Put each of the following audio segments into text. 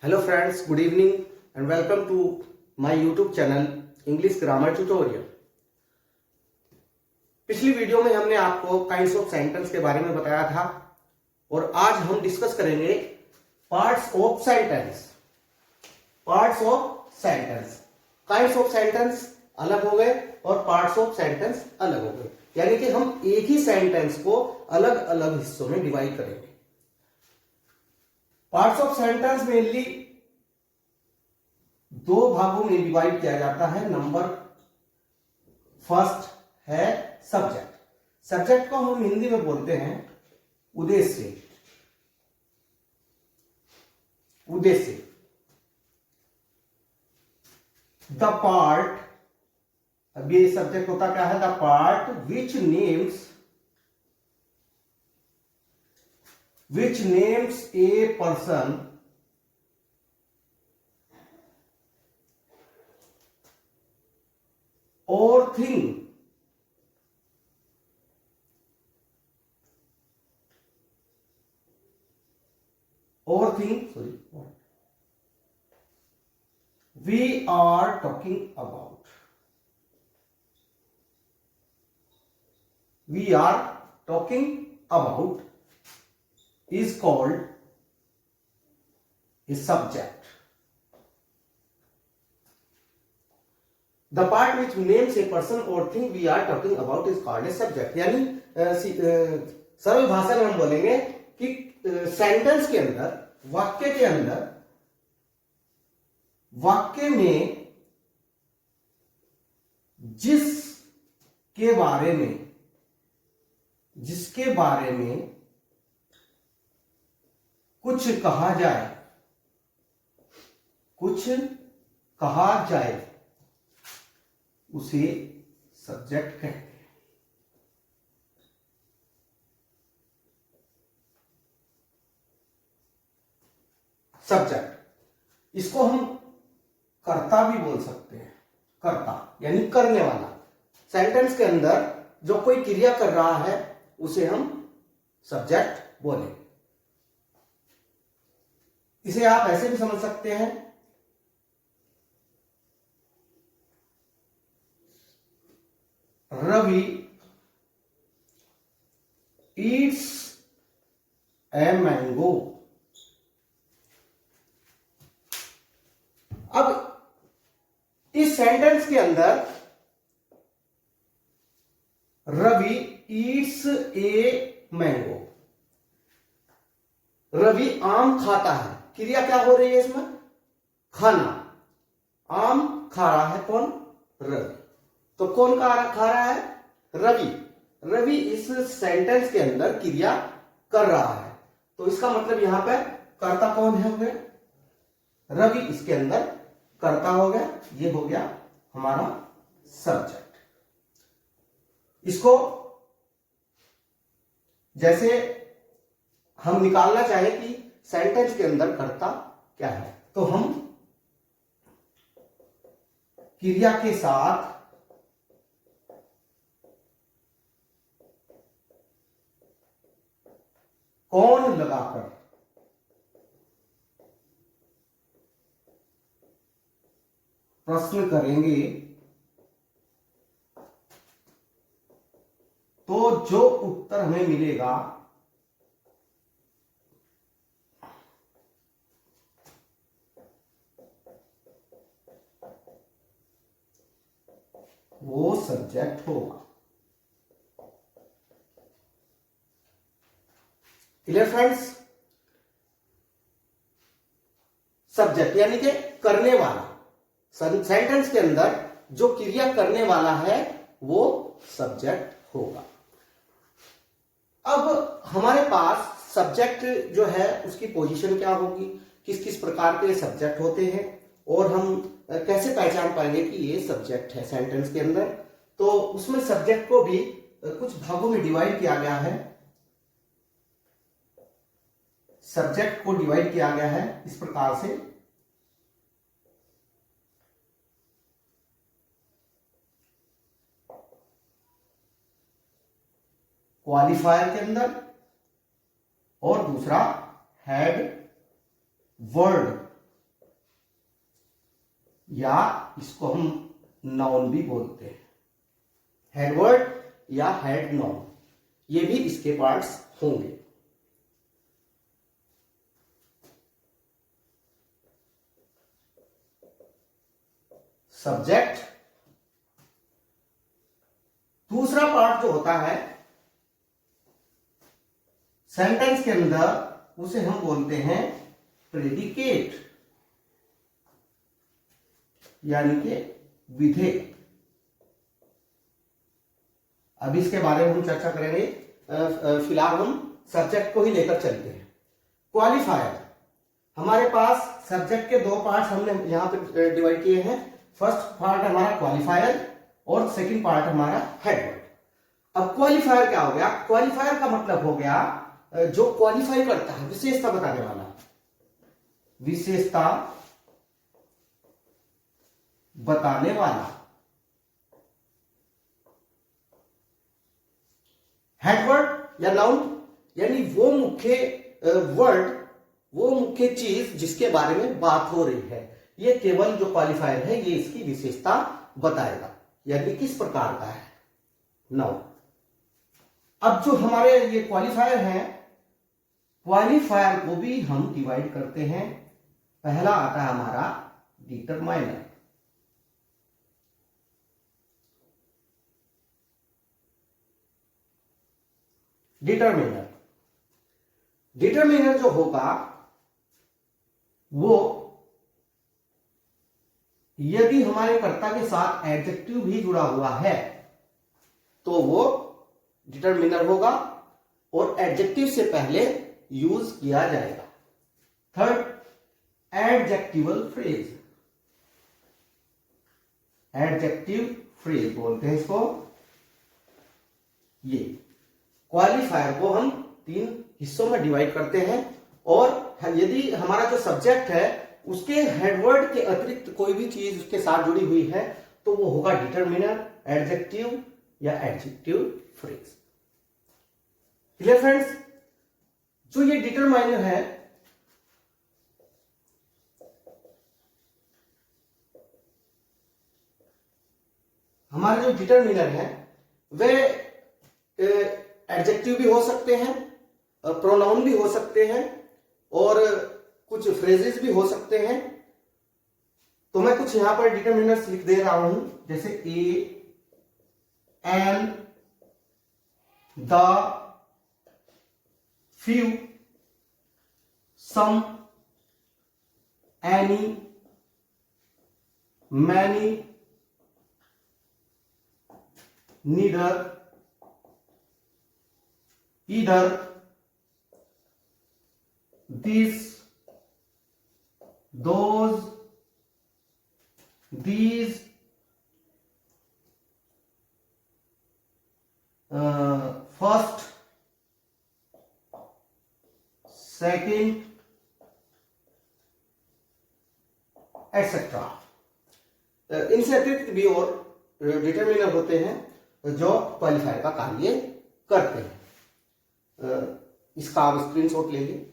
Hello friends, good evening and welcome to my YouTube channel English grammar tutorial. पिछली video में हमने आपको kinds of sentence के बारे में बताया था और आज हम डिस्कस करेंगे parts of sentence. Parts of sentence, kinds of sentence अलग हो गए और पार्ट्स ऑफ सेंटेंस अलग हो गए, यानी कि हम एक ही सेंटेंस को अलग अलग हिस्सों में डिवाइड करेंगे। पार्ट्स ऑफ सेंटेंस मेनली दो भागों में डिवाइड किया जाता है। नंबर फर्स्ट है सब्जेक्ट। सब्जेक्ट को हम हिंदी में बोलते हैं उद्देश्य। उद्देश्य द पार्ट, अब ये सब्जेक्ट होता क्या है? The part which names a person or thing we are talking about. We are talking about is called a subject. The part which names a person or thing we are talking about is called a subject. यानी सरल भाषा में हम बोलेंगे कि sentence के अंदर, वाक्य के अंदर, वाक्य में जिसके बारे में कुछ कहा जाए उसे सब्जेक्ट कहते हैं। सब्जेक्ट, इसको हम कर्ता भी बोल सकते हैं। कर्ता यानी करने वाला। सेंटेंस के अंदर जो कोई क्रिया कर रहा है उसे हम सब्जेक्ट बोलेंगे। इसे आप ऐसे भी समझ सकते हैं, रवि ईट्स ए मैंगो। अब इस सेंटेंस के अंदर Ravi eats a mango, Ravi आम खाता है। क्रिया क्या हो रही है इसमें? खाना। आम खा रहा है कौन? रवि। तो कौन खा रहा है? रवि। रवि इस सेंटेंस के अंदर क्रिया कर रहा है, तो इसका मतलब यहां पर कर्ता कौन है? हो गया रवि, इसके अंदर कर्ता हो गया। ये हो गया हमारा सब्जेक्ट। इसको जैसे हम निकालना चाहे कि सेंटेंस के अंदर कर्ता क्या है, तो हम क्रिया के साथ कौन लगाकर प्रश्न करेंगे तो जो उत्तर हमें मिलेगा वो सब्जेक्ट होगा। Clear friends? सब्जेक्ट यानी कि करने वाला। सेंटेंस के अंदर जो क्रिया करने वाला है वो सब्जेक्ट होगा। अब हमारे पास सब्जेक्ट जो है उसकी पोजीशन क्या होगी, किस किस प्रकार के सब्जेक्ट होते हैं और हम कैसे पहचान पाएंगे कि ये सब्जेक्ट है सेंटेंस के अंदर। तो उसमें सब्जेक्ट को भी कुछ भागों में डिवाइड किया गया है। सब्जेक्ट को डिवाइड किया गया है इस प्रकार से। क्वालिफायर के अंदर और दूसरा हेड वर्ड या इसको हम नाउन भी बोलते हैं, हेड वर्ड या हेड नाउन, ये भी इसके पार्ट्स होंगे। सब्जेक्ट, दूसरा पार्ट जो होता है सेंटेंस के अंदर, उसे हम बोलते हैं प्रेडिकेट, यानी कि विधेय। अब इसके बारे में हम चर्चा करेंगे, फिलहाल हम सब्जेक्ट को ही लेकर चलते हैं। क्वालिफायर, हमारे पास सब्जेक्ट के दो पार्ट्स हमने यहां पे डिवाइड किए हैं। फर्स्ट पार्ट हमारा क्वालिफायर और सेकंड पार्ट हमारा हेडवर्ड। अब क्वालिफायर क्या हो गया? क्वालिफायर का मतलब हो गया जो क्वालिफाई करता है, विशेषता बताने वाला, विशेषता बताने वाला। हेडवर्ड या नाउन यानी वो मुख्य वर्ड, वो मुख्य चीज जिसके बारे में बात हो रही है। ये केवल जो क्वालिफायर है ये इसकी विशेषता बताएगा, यानी किस प्रकार का है नाउन। अब जो हमारे ये क्वालिफायर हैं, क्वालिफायर को भी हम डिवाइड करते हैं। पहला आता है हमारा डिटरमाइनर। डिटरमिनर, डिटरमिनर जो होगा वो यदि हमारे कर्ता के साथ एडजेक्टिव भी जुड़ा हुआ है तो वो डिटरमिनर होगा और एडजेक्टिव से पहले यूज किया जाएगा। Third, adjectival phrase, adjective phrase बोलते हैं इसको। ये क्वालिफायर को हम तीन हिस्सों में डिवाइड करते हैं और यदि हमारा जो सब्जेक्ट है उसके हेडवर्ड के अतिरिक्त कोई भी चीज उसके साथ जुड़ी हुई है तो वो होगा डिटरमिनर, एडजेक्टिव या एडजेक्टिव फ्रेज। Clear friends? जो ये डिटरमाइनर है, हमारे जो डिटरमिनर है वे एडजेक्टिव भी हो सकते हैं, प्रोनाउन भी हो सकते हैं और कुछ फ्रेजेस भी हो सकते हैं। तो मैं कुछ यहां पर डिटरमिनर्स लिख दे रहा हूं, जैसे a, an, the, few, some, any, many, neither, either, this, those, these, first, second, etc. इनसे अतिरिक्त भी और डिटरमिनर होते हैं जो क्वालिफायर का कार्य करते हैं। इसका आप स्क्रीनशॉट ले लीजिए।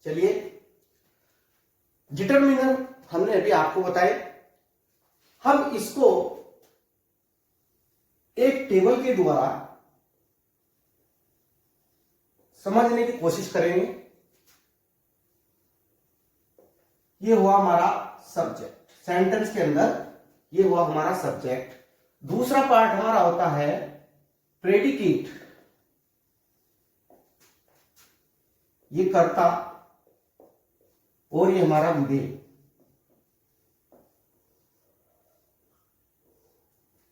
चलिए, डिटरमिनर हमने अभी आपको बताए। हम इसको एक टेबल के द्वारा समझने की कोशिश करेंगे। ये हुआ हमारा सब्जेक्ट, सेंटेंस के अंदर ये हुआ हमारा सब्जेक्ट। दूसरा पार्ट हमारा होता है प्रेडिकेट, ये कर्ता और ये हमारा विधेय।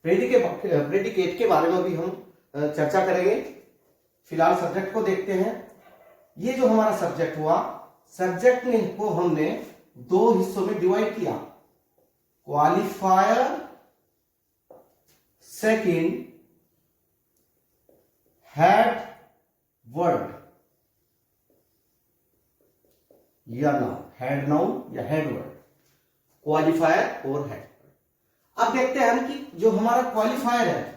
प्रेडिकेट के बारे में भी हम चर्चा करेंगे। फिलहाल सब्जेक्ट को देखते हैं। ये जो हमारा सब्जेक्ट हुआ, सब्जेक्ट ने को हमने दो हिस्सों में डिवाइड किया, क्वालिफायर, सेकंड हेड वर्ड या नाउन, हेड नाउन या हेड वर्ड। क्वालिफायर और हेड वर्ड। अब देखते हैं हम कि जो हमारा क्वालिफायर है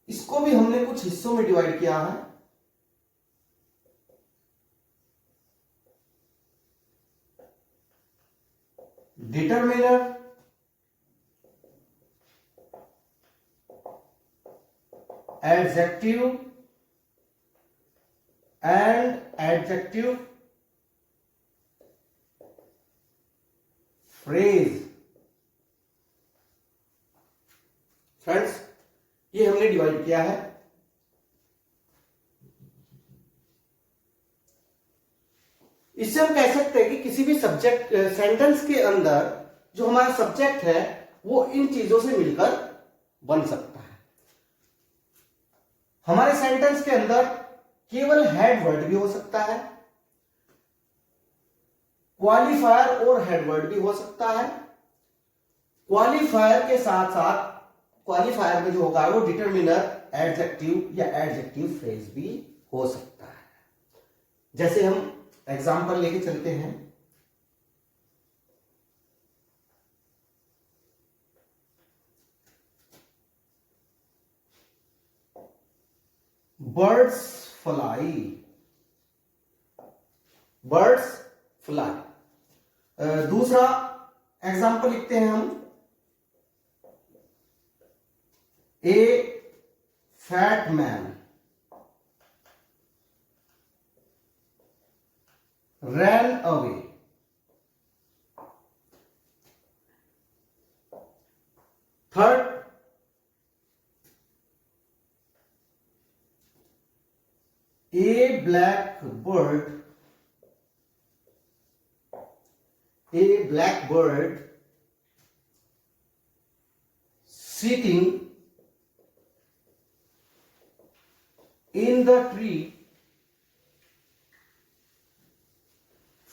इसको भी हमने कुछ हिस्सों में डिवाइड किया है। Determiner, adjective and adjective phrase. Friends, ये हमने डिवाइड किया है। इससे हम कह सकते हैं कि किसी भी सब्जेक्ट सेंटेंस के अंदर जो हमारा सब्जेक्ट है वो इन चीजों से मिलकर बन सकता है। हमारे सेंटेंस के अंदर केवल हेड वर्ड भी हो सकता है, क्वालिफायर और हेड वर्ड भी हो सकता है। क्वालिफायर के साथ साथ क्वालिफायर में जो होगा वो डिटरमिनर, एडजेक्टिव या एडजेक्टिव फ्रेज भी हो सकता है। जैसे हम एग्जाम्पल लेके चलते हैं। Birds fly, birds fly. दूसरा एग्जाम्पल लिखते हैं हम। A fat man ran away. Third, a black bird sitting in the tree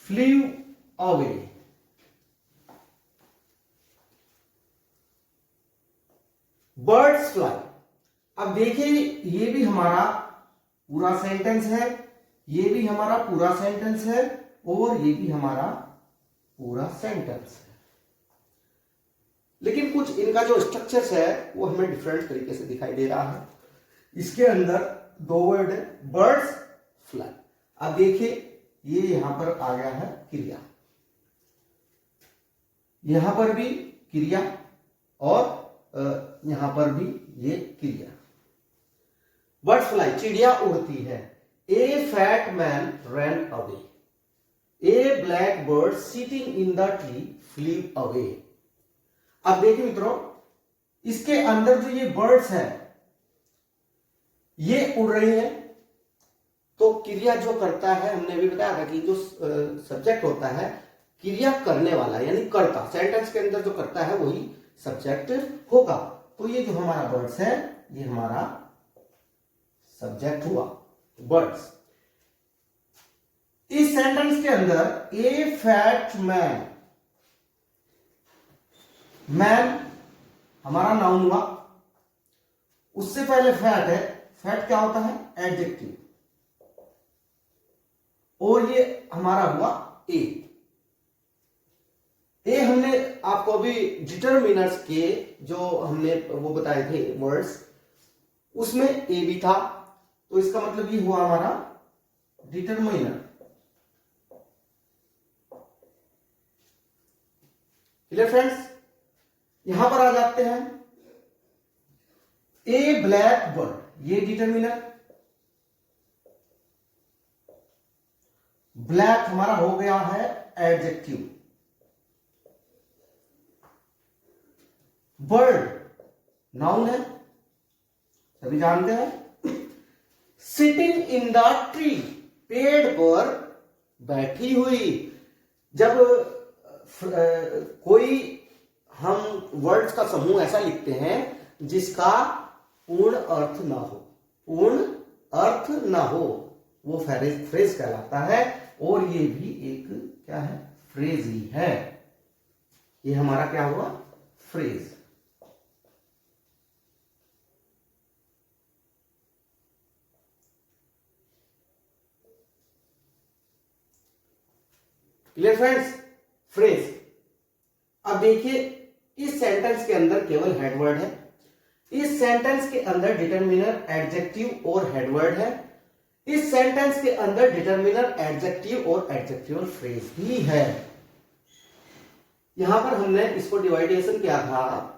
flew away. Birds fly. अब देखिए ये भी हमारा पूरा सेंटेंस है, ये भी हमारा पूरा सेंटेंस है और ये भी हमारा पूरा सेंटेंस है, लेकिन कुछ इनका जो स्ट्रक्चर्स है वो हमें डिफरेंट तरीके से दिखाई दे रहा है। इसके अंदर दो वर्ड है, बर्ड्स फ्लाई। अब देखिए ये यहां पर आ गया है क्रिया, यहां पर भी क्रिया और यहां पर भी ये क्रिया। बर्ड्स फ्लाई, चिड़िया उड़ती है। A fat man ran away, a black bird sitting in the tree flew away. अब देखिए मित्रों, इसके अंदर जो ये बर्ड्स है ये उड़ रही है, तो क्रिया जो करता है, हमने अभी बताया था कि जो सब्जेक्ट होता है क्रिया करने वाला यानी कर्ता, सेंटेंस के अंदर जो करता है वही सब्जेक्ट होगा। तो ये जो हमारा बर्ड्स है ये हमारा सब्जेक्ट हुआ, बर्ड्स। इस सेंटेंस के अंदर ए फैट मैन, मैन हमारा नाउन हुआ, उससे पहले फैट है। फैट क्या होता है? एडजेक्टिव। और ये हमारा हुआ ए। ए हमने आपको अभी डिटरमिनर्स के जो हमने वो बताए थे वर्ड्स, उसमें ए भी था, तो इसका मतलब ये हुआ हमारा डिटरमिनर। Clear friends? यहां पर आ जाते हैं। ए ब्लैक बर्ड, ये डिटरमिनर। ब्लैक हमारा हो गया है एडजेक्टिव। बर्ड नाउन है, सभी जानते हैं। सिटिंग इन द ट्री, पेड़ पर बैठी हुई। जब कोई हम वर्ड्स का समूह ऐसा लिखते हैं जिसका पूर्ण अर्थ ना हो, पूर्ण अर्थ ना हो, वो फ्रेज कहलाता है। और ये भी एक क्या है? फ्रेज ही है। ये हमारा क्या हुआ? फ्रेज। Clear friends? फ्रेज। अब देखिए इस सेंटेंस के अंदर केवल हेडवर्ड है, इस सेंटेंस के अंदर डिटरमिनर, एडजेक्टिव और हेडवर्ड है, इस सेंटेंस के अंदर डिटरमिनर, एडजेक्टिव और एडजेक्टिवल फ्रेज भी है। यहां पर हमने इसको डिवाइडेशन किया था,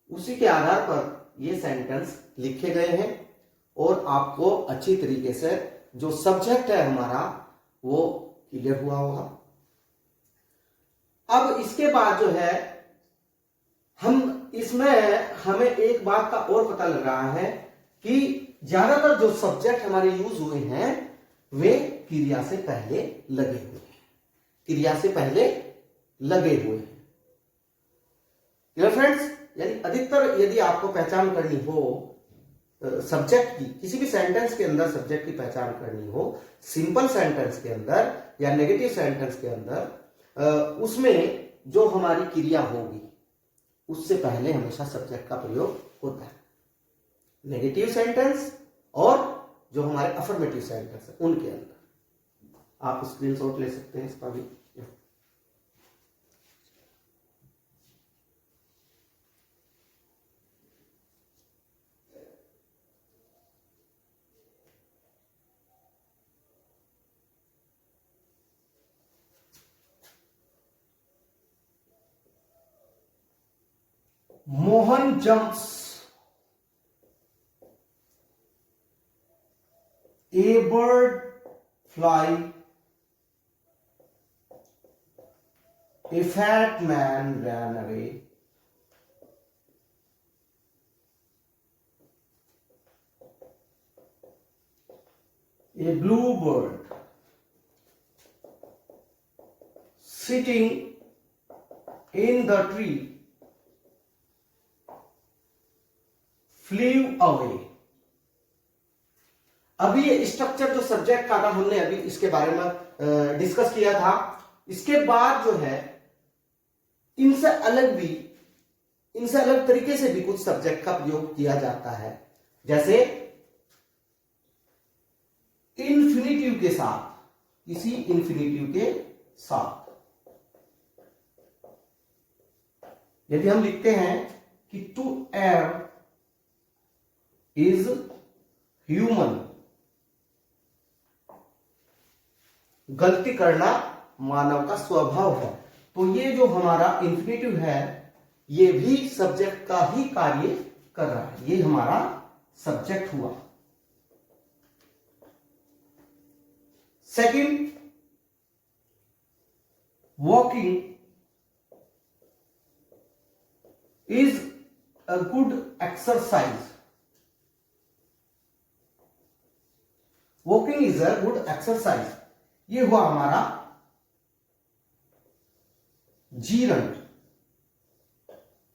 उसी के आधार पर ये सेंटेंस लिखे गए हैं और आपको अच्छी तरीके से जो सब्जेक्ट है हमारा वो क्लियर हुआ होगा। अब इसके बाद जो है हम इसमें हमें एक बात का और पता लग रहा है कि ज्यादातर जो सब्जेक्ट हमारे यूज हुए हैं वे क्रिया से पहले लगे हुए हैं, क्रिया से पहले लगे हुए हैं। फ्रेंड्स, यानी अधिकतर यदि आपको पहचान करनी हो सब्जेक्ट की, किसी भी सेंटेंस के अंदर सब्जेक्ट की पहचान करनी हो, सिंपल सेंटेंस के अंदर या नेगेटिव सेंटेंस के अंदर, उसमें जो हमारी क्रिया होगी उससे पहले हमेशा सब्जेक्ट का प्रयोग होता है। नेगेटिव सेंटेंस और जो हमारे अफर्मेटिव सेंटेंस है उनके अंदर। आप स्क्रीनशॉट ले सकते हैं इसका भी। Mohan jumps. A bird fly. A fat man ran away. A blue bird sitting in the tree flew away. अभी ये स्ट्रक्चर जो सब्जेक्ट का था हमने अभी इसके बारे में डिस्कस किया था। इसके बाद जो है इनसे अलग तरीके से भी कुछ सब्जेक्ट का प्रयोग किया जाता है, जैसे इन्फिनिटिव के साथ, किसी इन्फिनिटिव के साथ यदि हम लिखते हैं कि टू एयर इज ह्यूमन, गलती करना मानव का स्वभाव है, तो ये जो हमारा इंफिनिटिव है ये भी सब्जेक्ट का ही कार्य कर रहा है, ये हमारा सब्जेक्ट हुआ। Second, walking is a good exercise. Walking is a good exercise, ये हुआ हमारा जीरंड।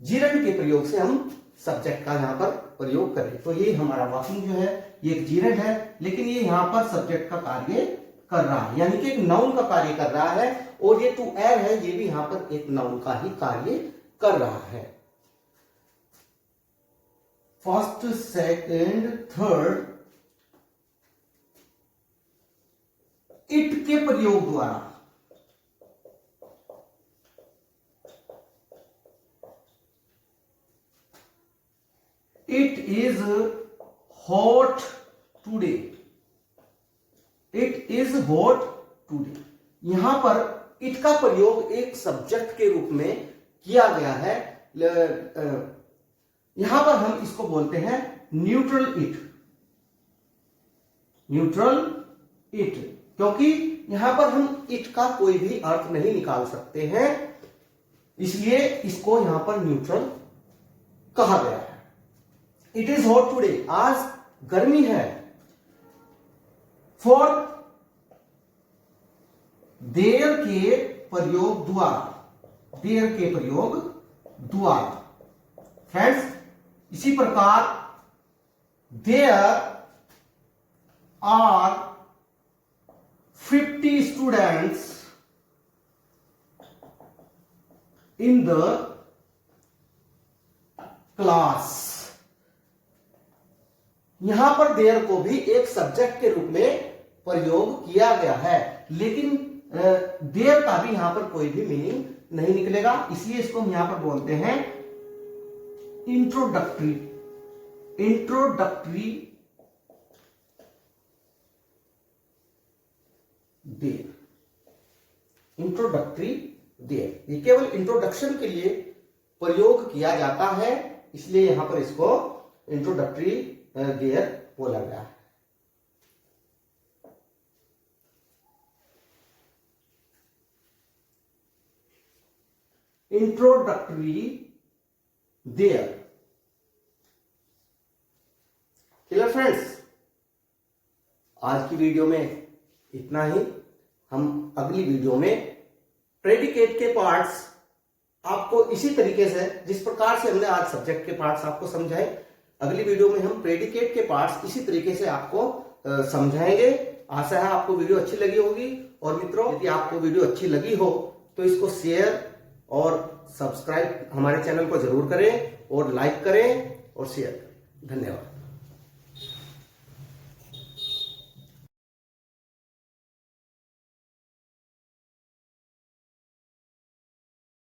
जीरंड के प्रयोग से हम सब्जेक्ट का यहां पर प्रयोग करें तो ये हमारा वॉकिंग जो है ये एक जीरंड है, लेकिन ये यहां पर सब्जेक्ट का कार्य कर रहा है, यानी कि एक नाउन का कार्य कर रहा है। और ये टू एयर है, ये भी यहां पर एक नाउन का ही कार्य कर रहा है। फर्स्ट, सेकंड, थर्ड, इट के प्रयोग द्वारा it is hot today, it is hot today, यहां पर इट का प्रयोग एक सब्जेक्ट के रूप में किया गया है। यहां पर हम इसको बोलते हैं न्यूट्रल इट, न्यूट्रल इट, क्योंकि यहां पर हम इट का कोई भी अर्थ नहीं निकाल सकते हैं, इसलिए इसको यहां पर न्यूट्रल कहा गया है। इट इज हॉट टुडे, आज गर्मी है। फोर्थ, देयर के प्रयोग द्वारा, देयर के प्रयोग द्वारा। फ्रेंड्स, इसी प्रकार there are 50 students in the class, यहां पर देयर को भी एक सब्जेक्ट के रूप में प्रयोग किया गया है, लेकिन देयर का भी यहां पर कोई भी मीनिंग नहीं निकलेगा, इसलिए इसको हम यहां पर बोलते हैं introductory. Introductory there, introductory there, ये केवल इंट्रोडक्शन के लिए प्रयोग किया जाता है, इसलिए यहां पर इसको इंट्रोडक्टरी देयर बोला गया है। Introductory there. क्लियर फ्रेंड्स, आज की वीडियो में इतना ही। हम अगली वीडियो में प्रेडिकेट के पार्ट्स आपको इसी तरीके से, जिस प्रकार से हमने आज सब्जेक्ट के पार्ट्स आपको समझाए, अगली वीडियो में हम प्रेडिकेट के पार्ट्स इसी तरीके से आपको समझाएंगे। आशा है आपको वीडियो अच्छी लगी होगी। और मित्रों, यदि आपको वीडियो अच्छी लगी हो तो इसको शेयर और सब्सक्राइब हमारे चैनल को जरूर करें, और लाइक करें और शेयर करें। धन्यवाद।